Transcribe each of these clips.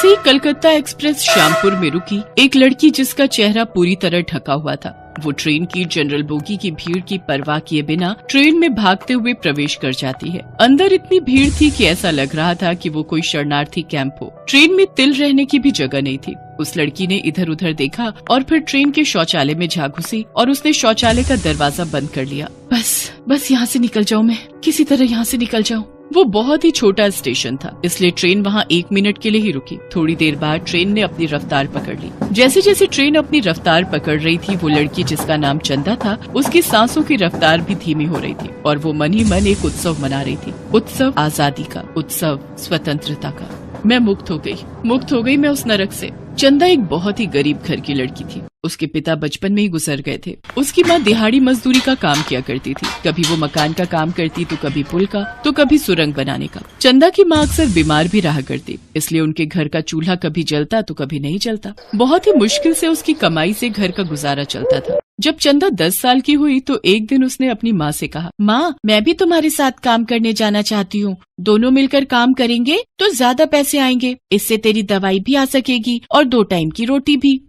जैसे ही कलकत्ता एक्सप्रेस श्यामपुर में रुकी, एक लड़की जिसका चेहरा पूरी तरह ढका हुआ था, वो ट्रेन की जनरल बोगी की भीड़ की परवाह किए बिना ट्रेन में भागते हुए प्रवेश कर जाती है। अंदर इतनी भीड़ थी कि ऐसा लग रहा था कि वो कोई शरणार्थी कैंप हो। ट्रेन में तिल रहने की भी जगह नहीं थी। उस लड़की ने इधर उधर देखा और फिर ट्रेन के शौचालय में जा घुसी और उसने शौचालय का दरवाजा बंद कर लिया। बस यहाँ से निकल जाऊँ, मैं किसी तरह यहाँ से निकल जाऊँ। वो बहुत ही छोटा स्टेशन था, इसलिए ट्रेन वहाँ 1 मिनट के लिए ही रुकी। थोड़ी देर बाद ट्रेन ने अपनी रफ्तार पकड़ ली। जैसे जैसे ट्रेन अपनी रफ्तार पकड़ रही थी, वो लड़की जिसका नाम चंदा था, उसकी सांसों की रफ्तार भी धीमी हो रही थी और वो मन ही मन एक उत्सव मना रही थी। उत्सव आजादी का, उत्सव स्वतंत्रता का। मैं मुक्त हो गई मैं उस नरक से। चंदा एक बहुत ही गरीब घर की लड़की थी। उसके पिता बचपन में ही गुजर गए थे। उसकी माँ दिहाड़ी मजदूरी का काम किया करती थी। कभी वो मकान का काम करती, तो कभी पुल का, तो कभी सुरंग बनाने का। चंदा की माँ अक्सर बीमार भी रहा करती, इसलिए उनके घर का चूल्हा कभी जलता तो कभी नहीं जलता। बहुत ही मुश्किल से उसकी कमाई से घर का गुजारा चलता था। जब चंदा 10 साल की हुई तो एक दिन उसने अपनी माँ से कहा, माँ, मैं भी तुम्हारे साथ काम करने जाना चाहती हूँ। दोनों मिलकर काम करेंगे तो ज्यादा पैसे आएंगे, इससे तेरी दवाई भी आ सकेगी और 2 टाइम की रोटी भी।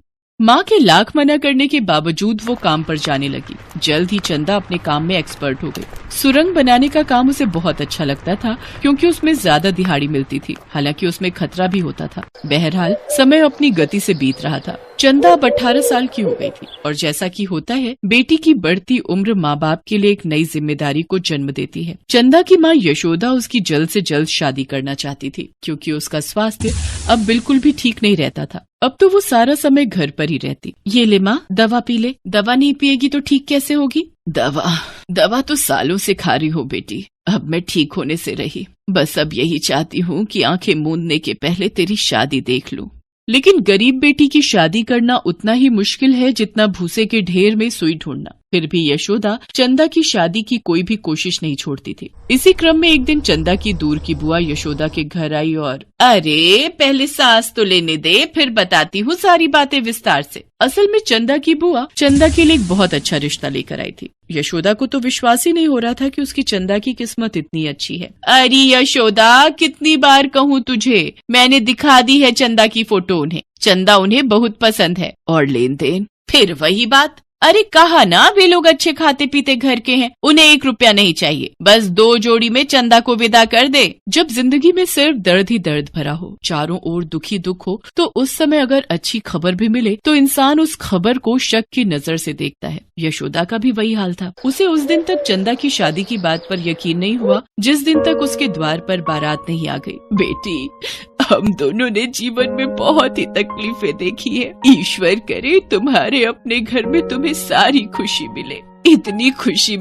माँ के लाख मना करने के बावजूद वो काम पर जाने लगी। जल्द ही चंदा अपने काम में एक्सपर्ट हो गई। सुरंग बनाने का काम उसे बहुत अच्छा लगता था, क्योंकि उसमें ज्यादा दिहाड़ी मिलती थी। हालांकि उसमें खतरा भी होता था। बहरहाल समय अपनी गति से बीत रहा था। चंदा अब 18 साल की हो गई थी और जैसा कि होता है, बेटी की बढ़ती उम्र माँ बाप के लिए एक नई जिम्मेदारी को जन्म देती है। चंदा की माँ यशोदा उसकी जल्द से जल्द शादी करना चाहती थी, क्योंकि उसका स्वास्थ्य अब बिल्कुल भी ठीक नहीं रहता था। अब तो वो सारा समय घर पर ही रहती। ये ले माँ, दवा पी ले। दवा नहीं पिएगी तो ठीक कैसे होगी? दवा तो सालों से खा रही हो बेटी। अब मैं ठीक होने से रही। बस अब यही चाहती हूँ कि आंखें मूंदने के पहले तेरी शादी देख लूं। लेकिन गरीब बेटी की शादी करना उतना ही मुश्किल है जितना भूसे के ढेर में सुई ढूंढना। फिर भी यशोदा चंदा की शादी की कोई भी कोशिश नहीं छोड़ती थी। इसी क्रम में एक दिन चंदा की दूर की बुआ यशोदा के घर आई और, अरे पहले सांस तो लेने दे, फिर बताती हूँ सारी बातें विस्तार से। असल में चंदा की बुआ चंदा के लिए एक बहुत अच्छा रिश्ता लेकर आई थी। यशोदा को तो विश्वास ही नहीं हो रहा था कि उसकी चंदा की किस्मत इतनी अच्छी है। अरे यशोदा, कितनी बार कहूँ तुझे, मैंने दिखा दी है चंदा की फोटो उन्हें। चंदा उन्हें बहुत पसंद है। और लेन देन फिर वही बात। अरे कहा ना, वे लोग अच्छे खाते पीते घर के हैं, उन्हें 1 रुपया नहीं चाहिए। बस 2 जोड़ी में चंदा को विदा कर दे। जब जिंदगी में सिर्फ दर्द ही दर्द भरा हो, चारों ओर दुखी दुख हो, तो उस समय अगर अच्छी खबर भी मिले तो इंसान उस खबर को शक की नजर से देखता है। यशोदा का भी वही हाल था। उसे उस दिन तक चंदा की शादी की बात पर यकीन नहीं हुआ जिस दिन तक उसके द्वार पर बारात नहीं आ गई। बेटी, हम दोनों ने जीवन में बहुत ही तकलीफें देखी है। ईश्वर करे तुम्हारे अपने घर में तुम्हें सारी खुशी मिले। इतनी खुशी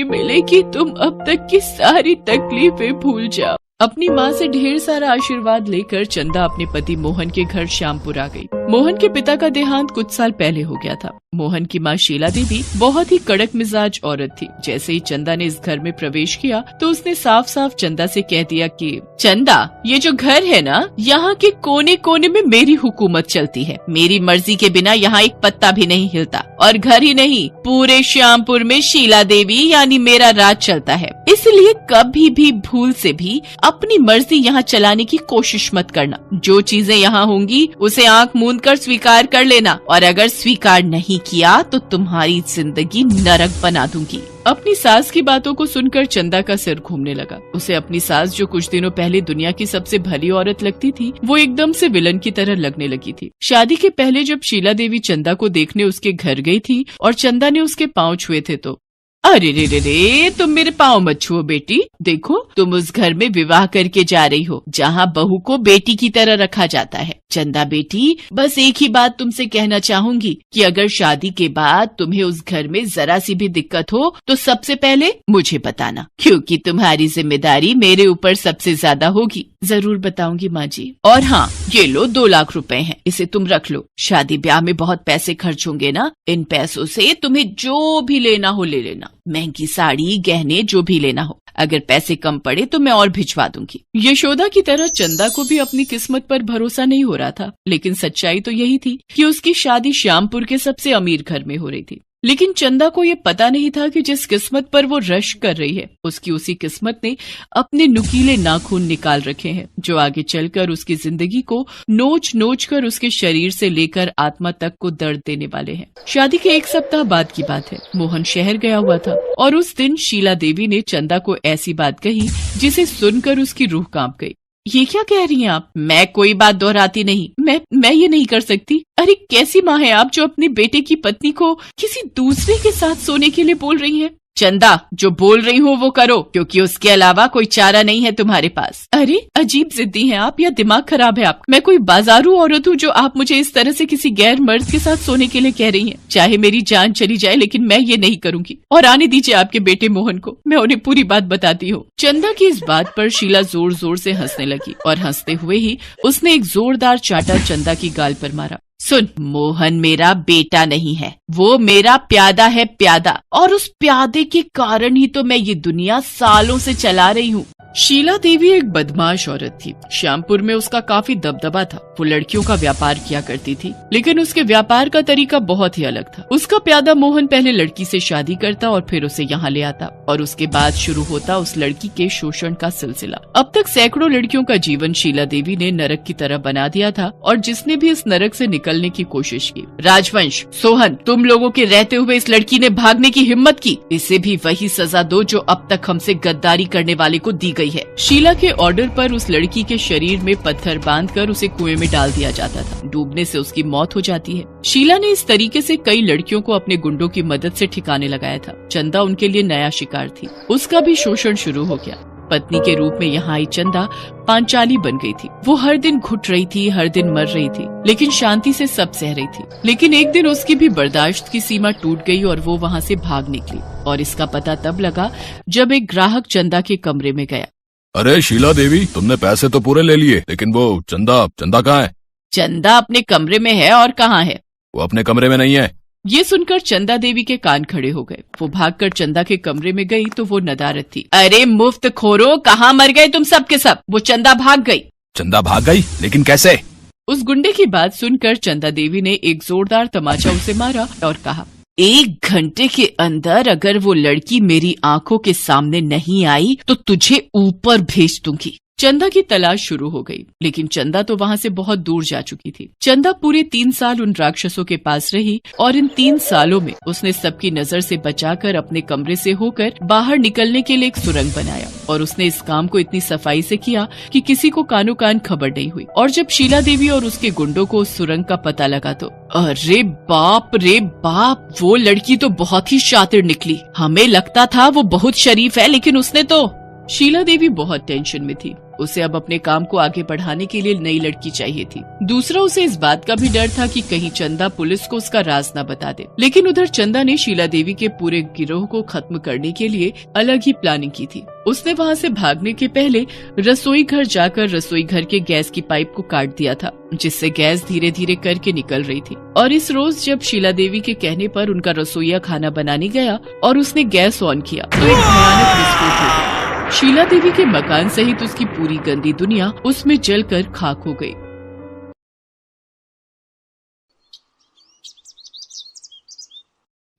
मिले कि तुम अब तक की सारी तकलीफें भूल जाओ। अपनी माँ से ढेर सारा आशीर्वाद लेकर चंदा अपने पति मोहन के घर श्यामपुर आ गई। मोहन के पिता का देहांत कुछ साल पहले हो गया था। मोहन की माँ शीला देवी बहुत ही कड़क मिजाज औरत थी। जैसे ही चंदा ने इस घर में प्रवेश किया तो उसने साफ साफ चंदा से कह दिया कि चंदा, ये जो घर है ना, यहाँ के कोने कोने में मेरी हुकूमत चलती है। मेरी मर्जी के बिना यहाँ एक पत्ता भी नहीं हिलता। और घर ही नहीं, पूरे श्यामपुर में शीला देवी यानी मेरा राज चलता है। इसलिए कभी भी भूल से भी अपनी मर्जी यहाँ चलाने की कोशिश मत करना। जो चीजें यहाँ होंगी उसे आंख मूंद कर स्वीकार कर लेना, और अगर स्वीकार नहीं किया तो तुम्हारी जिंदगी नरक बना दूंगी। अपनी सास की बातों को सुनकर चंदा का सिर घूमने लगा। उसे अपनी सास, जो कुछ दिनों पहले दुनिया की सबसे भली औरत लगती थी, वो एकदम से विलन की तरह लगने लगी थी। शादी के पहले जब शीला देवी चंदा को देखने उसके घर गई थी और चंदा ने उसके पाँव छुए थे तो, अरे रे, तुम मेरे पाँव मत छुओ बेटी। देखो, तुम उस घर में विवाह करके जा रही हो जहाँ बहू को बेटी की तरह रखा जाता है। चंदा बेटी, बस एक ही बात तुमसे कहना चाहूंगी कि अगर शादी के बाद तुम्हें उस घर में जरा सी भी दिक्कत हो तो सबसे पहले मुझे बताना, क्योंकि तुम्हारी जिम्मेदारी मेरे ऊपर सबसे ज्यादा होगी। जरूर बताऊंगी माँ जी। और हाँ, ये लो 2 लाख रुपए हैं, इसे तुम रख लो। शादी ब्याह में बहुत पैसे खर्च होंगे ना, इन पैसों से तुम्हें जो भी लेना हो ले लेना। महंगी साड़ी, गहने, जो भी लेना हो। अगर पैसे कम पड़े तो मैं और भिजवा दूंगी। यशोदा की तरह चंदा को भी अपनी किस्मत पर भरोसा नहीं हो रहा था, लेकिन सच्चाई तो यही थी कि उसकी शादी श्यामपुर के सबसे अमीर घर में हो रही थी। लेकिन चंदा को ये पता नहीं था कि जिस किस्मत पर वो रश कर रही है, उसकी उसी किस्मत ने अपने नुकीले नाखून निकाल रखे हैं, जो आगे चलकर उसकी जिंदगी को नोच नोच कर उसके शरीर से लेकर आत्मा तक को दर्द देने वाले हैं। शादी के एक सप्ताह बाद की बात है। मोहन शहर गया हुआ था और उस दिन शीला देवी ने चंदा को ऐसी बात कही जिसे सुनकर उसकी रूह कांप गई। ये क्या कह रही हैं आप? मैं कोई बात दोहराती नहीं। मैं ये नहीं कर सकती। अरे कैसी माँ है आप जो अपने बेटे की पत्नी को किसी दूसरे के साथ सोने के लिए बोल रही हैं? चंदा, जो बोल रही हूँ वो करो, क्योंकि उसके अलावा कोई चारा नहीं है तुम्हारे पास। अरे अजीब जिद्दी हैं आप, या दिमाग खराब है आप? मैं कोई बाजारू औरत हूँ जो आप मुझे इस तरह से किसी गैर मर्द के साथ सोने के लिए कह रही हैं? चाहे मेरी जान चली जाए, लेकिन मैं ये नहीं करूंगी। और आने दीजिए आपके बेटे मोहन को, मैं उन्हें पूरी बात बताती हूँ। चंदा की इस बात पर शीला जोर जोर से हंसने लगी और हंसते हुए ही उसने एक जोरदार चाटा चंदा की गाल पर मारा। सुन, मोहन मेरा बेटा नहीं है, वो मेरा प्यादा है, प्यादा। और उस प्यादे के कारण ही तो मैं ये दुनिया सालों से चला रही हूँ। शीला देवी एक बदमाश औरत थी। श्यामपुर में उसका काफी दबदबा था। वो लड़कियों का व्यापार किया करती थी, लेकिन उसके व्यापार का तरीका बहुत ही अलग था। उसका प्यादा मोहन पहले लड़की से शादी करता और फिर उसे यहाँ ले आता, और उसके बाद शुरू होता उस लड़की के शोषण का सिलसिला। अब तक सैकड़ों लड़कियों का जीवन शीला देवी ने नरक की तरह बना दिया था, और जिसने भी इस नरक से निकलने की कोशिश की, राजवंश, सोहन, तुम लोगों के रहते हुए इस लड़की ने भागने की हिम्मत की, इसे भी वही सजा दो जो अब तक हमसे गद्दारी करने वाले को दी गई है। शीला के ऑर्डर पर उस लड़की के शरीर में पत्थर बांधकर उसे कुएं में डाल दिया जाता था। डूबने से उसकी मौत हो जाती है। शीला ने इस तरीके से कई लड़कियों को अपने गुंडों की मदद से ठिकाने लगाया था। चंदा उनके लिए नया शिकार थी। उसका भी शोषण शुरू हो गया। पत्नी के रूप में यहाँ आई चंदा पांचाली बन गई थी। वो हर दिन घुट रही थी, हर दिन मर रही थी, लेकिन शांति से सब सह रही थी। लेकिन एक दिन उसकी भी बर्दाश्त की सीमा टूट गई और वो वहाँ से भाग निकली। और इसका पता तब लगा जब एक ग्राहक चंदा के कमरे में गया। अरे शीला देवी, तुमने पैसे तो पूरे ले लिए, लेकिन वो चंदा कहाँ है? चंदा अपने कमरे में है। और कहाँ है? वो अपने कमरे में नहीं है। ये सुनकर चंदा देवी के कान खड़े हो गए। वो भागकर चंदा के कमरे में गई तो वो नदारत थी। अरे मुफ्त खोरो, कहाँ मर गए तुम सब के सब? वो चंदा भाग गई। चंदा भाग गई? लेकिन कैसे? उस गुंडे की बात सुनकर चंदा देवी ने एक जोरदार तमाचा उसे मारा और कहा, 1 घंटे के अंदर अगर वो लड़की मेरी आंखों के सामने नहीं आई तो तुझे ऊपर भेज दूंगी। चंदा की तलाश शुरू हो गई, लेकिन चंदा तो वहाँ से बहुत दूर जा चुकी थी। चंदा पूरे 3 साल उन राक्षसों के पास रही और इन 3 सालों में उसने सबकी नजर से बचाकर अपने कमरे से होकर बाहर निकलने के लिए एक सुरंग बनाया। और उसने इस काम को इतनी सफाई से किया कि किसी को कानो कान खबर नहीं हुई। और जब शीला देवी और उसके गुंडों को उस सुरंग का पता लगा तो अरे बाप रे बाप, वो लड़की तो बहुत ही शातिर निकली। हमें लगता था वो बहुत शरीफ है, लेकिन उसने तो। शीला देवी बहुत टेंशन में थी। उसे अब अपने काम को आगे बढ़ाने के लिए नई लड़की चाहिए थी। दूसरा, उसे इस बात का भी डर था कि कहीं चंदा पुलिस को उसका राज न बता दे। लेकिन उधर चंदा ने शीला देवी के पूरे गिरोह को खत्म करने के लिए अलग ही प्लानिंग की थी। उसने वहाँ से भागने के पहले रसोई घर जाकर रसोई घर के गैस की पाइप को काट दिया था, जिससे गैस धीरे धीरे करके निकल रही थी। और इस रोज जब शीला देवी के कहने पर उनका रसोईया खाना बनाने गया और उसने गैस ऑन किया तो एक भयानक विस्फोट हो गया। शीला देवी के मकान सहित उसकी पूरी गंदी दुनिया उसमें जलकर खाक हो गई।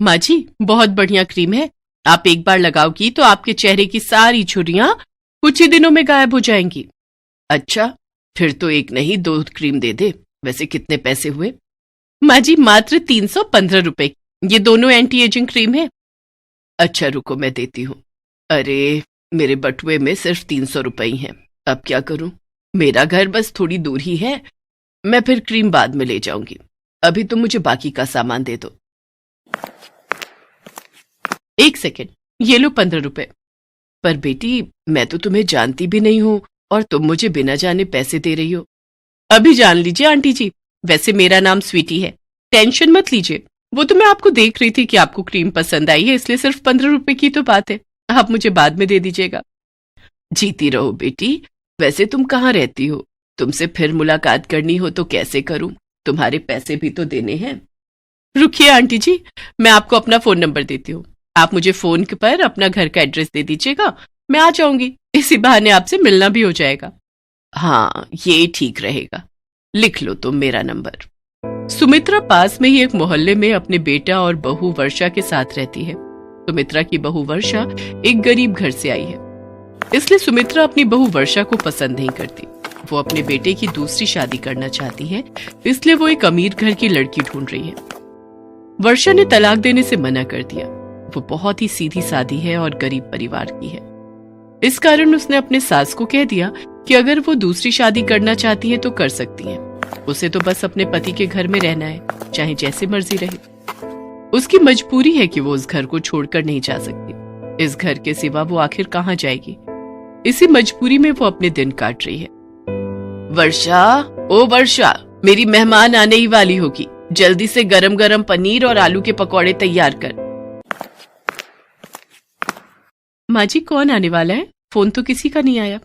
माँ जी, बहुत बढ़िया क्रीम है। आप एक बार लगाओगी तो आपके चेहरे की सारी झुर्रियां कुछ ही दिनों में गायब हो जाएंगी। अच्छा, फिर तो एक नहीं 2 क्रीम दे दे। वैसे कितने पैसे हुए? माँ जी, मात्र 315 रुपए। ये दोनों एंटी एजिंग क्रीम है। अच्छा रुको, मैं देती हूँ। अरे मेरे बटुए में सिर्फ 300 रुपए ही हैं। अब क्या करूं? मेरा घर बस थोड़ी दूर ही है। मैं फिर क्रीम बाद में ले जाऊंगी। अभी तुम मुझे बाकी का सामान दे दो। 1 सेकेंड, ये लो 15 रुपए। पर बेटी, मैं तो तुम्हें जानती भी नहीं हूँ और तुम मुझे बिना जाने पैसे दे रही हो। अभी जान लीजिए आंटी जी, वैसे मेरा नाम स्वीटी है। टेंशन मत लीजिए। वो तो मैं आपको देख रही थी कि आपको क्रीम पसंद आई है, इसलिए सिर्फ 15 रुपए की तो बात है। आप मुझे बाद में दे दीजिएगा। जीती रहो बेटी। वैसे तुम कहाँ रहती हो? तुमसे फिर मुलाकात करनी हो तो कैसे करूं? तुम्हारे पैसे भी तो देने हैं। रुकिए आंटी जी, मैं आपको अपना फोन नंबर देती हूँ। आप मुझे फोन पर अपना घर का एड्रेस दे दीजिएगा, मैं आ जाऊंगी। इसी बहाने आपसे मिलना भी हो जाएगा। हाँ, ये ठीक रहेगा। लिख लो तुम मेरा नंबर। सुमित्रा पास में ही एक मोहल्ले में अपने बेटा और बहू वर्षा के साथ रहती है। सुमित्रा की बहू वर्षा एक गरीब घर से आई है, इसलिए सुमित्रा अपनी बहू वर्षा को पसंद नहीं करती। वो अपने बेटे की दूसरी शादी करना चाहती है, इसलिए वो एक अमीर घर की लड़की ढूंढ रही है। वर्षा ने तलाक देने से मना कर दिया। वो बहुत ही सीधी सादी है और गरीब परिवार की है। इस कारण उसने अपने सास को कह दिया कि अगर वो दूसरी शादी करना चाहती है तो कर सकती है। उसे तो बस अपने पति के घर में रहना है, चाहे जैसे मर्जी रहे। उसकी मजबूरी है कि वो उस घर को छोड़कर नहीं जा सकती। इस घर के सिवा वो आखिर कहाँ जाएगी। इसी मजबूरी में वो अपने दिन काट रही है। वर्षा, ओ वर्षा, मेरी मेहमान आने ही वाली होगी। जल्दी से गरम गरम पनीर और आलू के पकौड़े तैयार कर। माँ जी, कौन आने वाला है? फोन तो किसी का नहीं आया।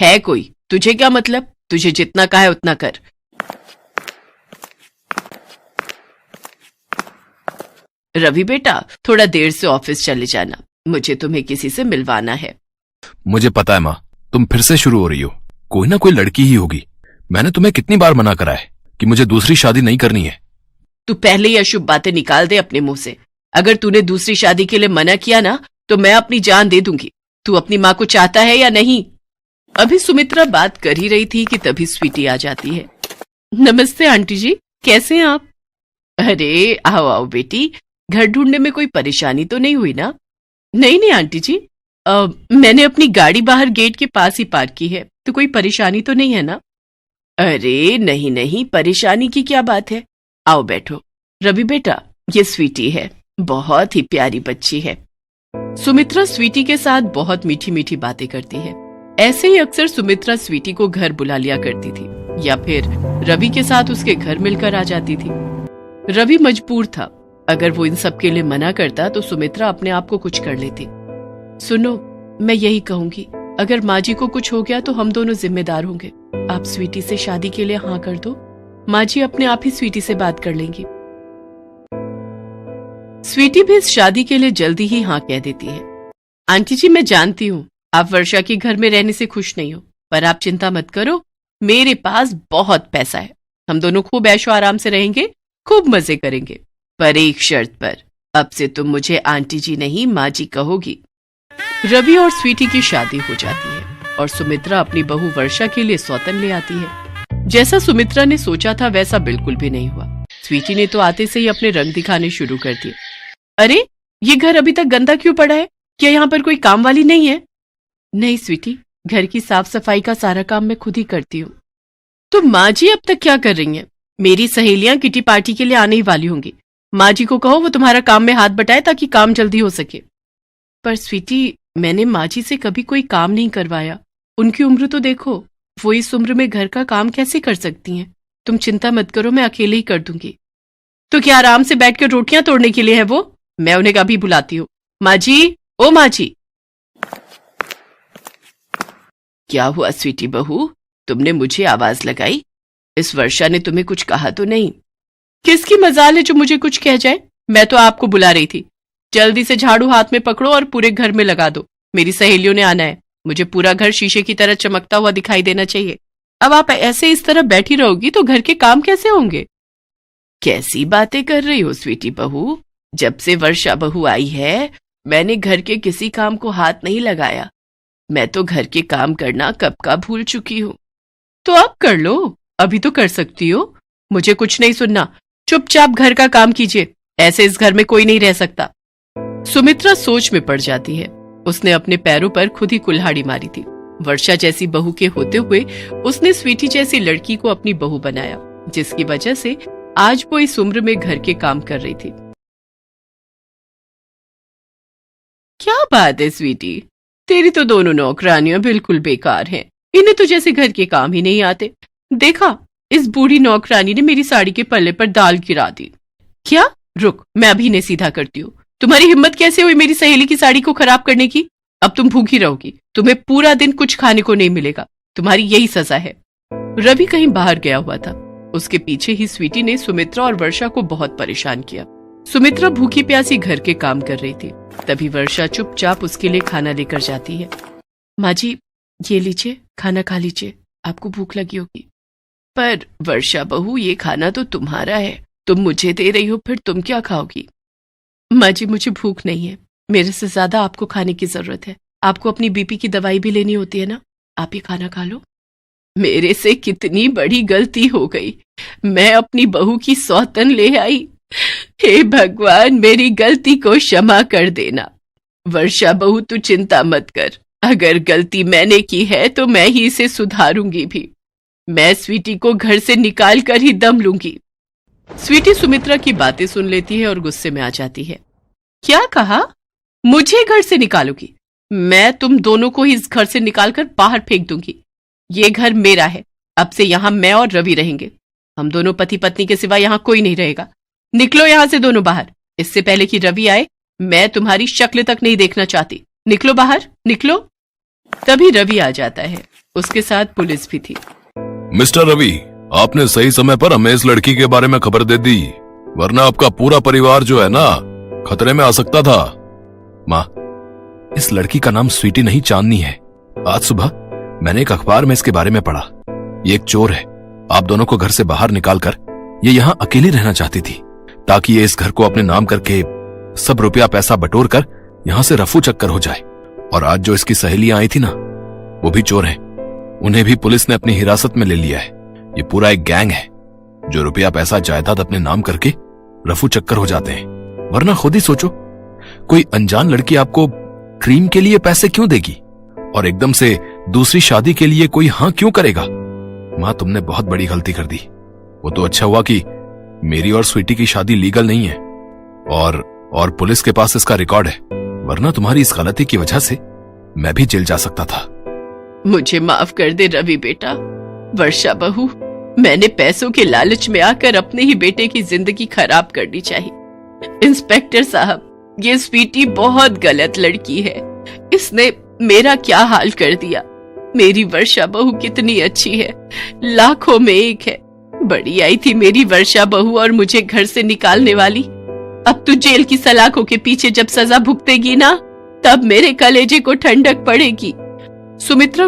है कोई? तुझे क्या मतलब? तुझे जितना कहा है उतना कर। रवि बेटा, थोड़ा देर से ऑफिस चले जाना, मुझे तुम्हें किसी से मिलवाना है। मुझे पता है माँ, तुम फिर से शुरू हो रही हो। कोई ना कोई लड़की ही होगी। मैंने तुम्हें कितनी बार मना करा है कि मुझे दूसरी शादी नहीं करनी है। तू पहले ही अशुभ बातें निकाल दे अपने मुंह से। अगर तूने दूसरी शादी के लिए मना किया ना तो मैं अपनी जान दे दूंगी। तू अपनी माँ को चाहता है या नहीं? अभी सुमित्रा बात कर ही रही थी कि तभी स्वीटी आ जाती है। नमस्ते आंटी जी, कैसे हैं आप? अरे आओ आओ बेटी, घर ढूंढने में कोई परेशानी तो नहीं हुई ना? नहीं नहीं आंटी जी, मैंने अपनी गाड़ी बाहर गेट के पास ही पार्क की है, तो कोई परेशानी तो नहीं है ना? अरे नहीं नहीं, परेशानी की क्या बात है। आओ बैठो। रवि बेटा, ये स्वीटी है, बहुत ही प्यारी बच्ची है। सुमित्रा स्वीटी के साथ बहुत मीठी मीठी बातें करती है। ऐसे ही अक्सर सुमित्रा स्वीटी को घर बुला लिया करती थी या फिर रवि के साथ उसके घर मिलकर आ जाती थी। रवि मजबूर था। अगर वो इन सब के लिए मना करता तो सुमित्रा अपने आप को कुछ कर लेती। सुनो, मैं यही कहूंगी, अगर माँ जी को कुछ हो गया तो हम दोनों जिम्मेदार होंगे। आप स्वीटी से शादी के लिए हाँ कर दो, माँ जी अपने आप ही स्वीटी से बात कर लेंगी। स्वीटी भी इस शादी के लिए जल्दी ही हाँ कह देती है। आंटी जी, मैं जानती हूँ आप वर्षा के घर में रहने से खुश नहीं हो, पर आप चिंता मत करो, मेरे पास बहुत पैसा है। हम दोनों खूब ऐशो आराम से रहेंगे, खूब मजे करेंगे, पर एक शर्त पर। अब से तुम मुझे आंटी जी नहीं माँ जी कहोगी। रवि और स्वीटी की शादी हो जाती है और सुमित्रा अपनी बहू वर्षा के लिए सौतन ले आती है। जैसा सुमित्रा ने सोचा था वैसा बिल्कुल भी नहीं हुआ। स्वीटी ने तो आते से ही अपने रंग दिखाने शुरू कर दिए। अरे, ये घर अभी तक गंदा क्यों पड़ा है? क्या यहाँ पर कोई काम वाली नहीं है? नहीं स्वीटी, घर की साफ सफाई का सारा काम मैं खुद ही करती हूँ। तो माँ जी अब तक क्या कर रही हैं? मेरी सहेलियां किटी पार्टी के लिए आने ही वाली होंगी। माँ जी को कहो वो तुम्हारा काम में हाथ बटाए ताकि काम जल्दी हो सके। पर स्वीटी, मैंने माँ जी से कभी कोई काम नहीं करवाया। उनकी उम्र तो देखो, वो इस उम्र में घर का काम कैसे कर सकती हैं? तुम चिंता मत करो, मैं अकेले ही कर दूंगी। तो क्या आराम से बैठकर रोटियां तोड़ने के लिए है वो? मैं उन्हें कभी बुलाती हूँ। माँ जी, ओ माँ जी। क्या हुआ स्वीटी बहू, तुमने मुझे आवाज लगाई? इस वर्षा ने तुम्हें कुछ कहा तो नहीं? किसकी मजाल है जो मुझे कुछ कह जाए? मैं तो आपको बुला रही थी। जल्दी से झाड़ू हाथ में पकड़ो और पूरे घर में लगा दो। मेरी सहेलियों ने आना है। मुझे पूरा घर शीशे की तरह चमकता हुआ दिखाई देना चाहिए। अब आप ऐसे इस तरह बैठी रहोगी तो घर के काम कैसे होंगे? कैसी बातें कर रही हो स्वीटी बहू? जब से वर्षा बहू आई है मैंने घर के किसी काम को हाथ नहीं लगाया। मैं तो घर के काम करना कब का भूल चुकी हूँ। तो अब कर लो, अभी तो कर सकती हो। मुझे कुछ नहीं सुनना, चुपचाप घर का काम कीजिए। ऐसे इस घर में कोई नहीं रह सकता। सुमित्रा सोच में पड़ जाती है। उसने अपने पैरों पर खुद ही कुल्हाड़ी मारी थी। वर्षा जैसी बहू के होते हुए उसने स्वीटी जैसी लड़की को अपनी बहू बनाया, जिसकी वजह से आज वो इस उम्र में घर के काम कर रही थी। क्या बात है स्वीटी, तेरी तो दोनों नौकरानियां बिल्कुल बेकार हैं। इन्हें तो जैसे घर के काम ही नहीं आते। देखा, इस बूढ़ी नौकरानी ने मेरी साड़ी के पल्ले पर दाल गिरा दी। क्या? रुक, मैं अभी इन्हें सीधा करती हूँ। तुम्हारी हिम्मत कैसे हुई मेरी सहेली की साड़ी को खराब करने की? अब तुम भूखी रहोगी, तुम्हें पूरा दिन कुछ खाने को नहीं मिलेगा। तुम्हारी यही सजा है। रवि कहीं बाहर गया हुआ था। उसके पीछे ही स्वीटी ने सुमित्रा और वर्षा को बहुत परेशान किया। सुमित्रा भूखी प्यासी घर के काम कर रही थी। तभी वर्षा चुपचाप उसके लिए खाना लेकर जाती है। माँ जी, ये लीजिए, खाना खा लीजिए, आपको भूख लगी होगी। पर वर्षा बहू, ये खाना तो तुम्हारा है, तुम मुझे दे रही हो, फिर तुम क्या खाओगी? माँ जी, मुझे भूख नहीं है, मेरे से ज्यादा आपको खाने की जरूरत है। आपको अपनी बीपी की दवाई भी लेनी होती है ना, आप ये खाना खा लो। मेरे से कितनी बड़ी गलती हो गई, मैं अपनी बहू की सौतन ले आई। हे भगवान, मेरी गलती को क्षमा कर देना। वर्षा बहू, तू चिंता मत कर, अगर गलती मैंने की है तो मैं ही इसे सुधारूंगी भी। मैं स्वीटी को घर से निकाल कर ही दम लूंगी। स्वीटी सुमित्रा की बातें सुन लेती है और गुस्से में आ जाती है। क्या कहा? मुझे घर से निकालोगी? मैं तुम दोनों को ही इस घर से निकालकर बाहर फेंक दूंगी। ये घर मेरा है, अब से यहां मैं और रवि रहेंगे। हम दोनों पति पत्नी के सिवा यहां कोई नहीं रहेगा। निकलो यहां से दोनों बाहर, इससे पहले कि रवि आए मैं तुम्हारी शक्ल तक नहीं देखना चाहती। निकलो बाहर, निकलो। तभी रवि आ जाता है, उसके साथ पुलिस भी थी। मिस्टर रवि, आपने सही समय पर हमें इस लड़की के बारे में खबर दे दी, वरना आपका पूरा परिवार जो है ना खतरे में आ सकता था। माँ, इस लड़की का नाम स्वीटी नहीं चांदनी है। आज सुबह मैंने एक अखबार में इसके बारे में पढ़ा। ये एक चोर है। आप दोनों को घर से बाहर निकालकर ये यहाँ अकेली रहना चाहती थी, ताकि ये इस घर को अपने नाम करके सब रुपया पैसा बटोर कर यहाँ से रफू चक्कर हो जाए। और आज जो इसकी सहेलियां आई थी ना, वो भी चोर हैं। उन्हें भी पुलिस ने अपनी हिरासत में ले लिया है। ये पूरा एक गैंग है जो रुपया पैसा जायदाद अपने नाम करके रफू चक्कर हो जाते हैं। वरना खुद ही सोचो, कोई अनजान लड़की आपको क्रीम के लिए पैसे क्यों देगी और एकदम से दूसरी शादी के लिए कोई हाँ क्यों करेगा? माँ, तुमने बहुत बड़ी गलती कर दी। वो तो अच्छा हुआ कि मेरी और स्वीटी की शादी लीगल नहीं है और पुलिस के पास इसका रिकॉर्ड है, वरना तुम्हारी इस गलती की वजह से मैं भी जेल जा सकता था। मुझे माफ कर दे रवि बेटा। वर्षा बहू, मैंने पैसों के लालच में आकर अपने ही बेटे की जिंदगी खराब करनी चाहिए। इंस्पेक्टर साहब, ये स्वीटी बहुत गलत लड़की है, इसने मेरा क्या हाल कर दिया। मेरी वर्षा बहू कितनी अच्छी है, लाखों में एक है। बड़ी आई थी मेरी वर्षा बहू और मुझे घर से निकालने वाली। अब तू जेल की सलाखों के पीछे जब सजा भुगतेगी ना, तब मेरे कलेजे को ठंडक पड़ेगी। सुमित्रा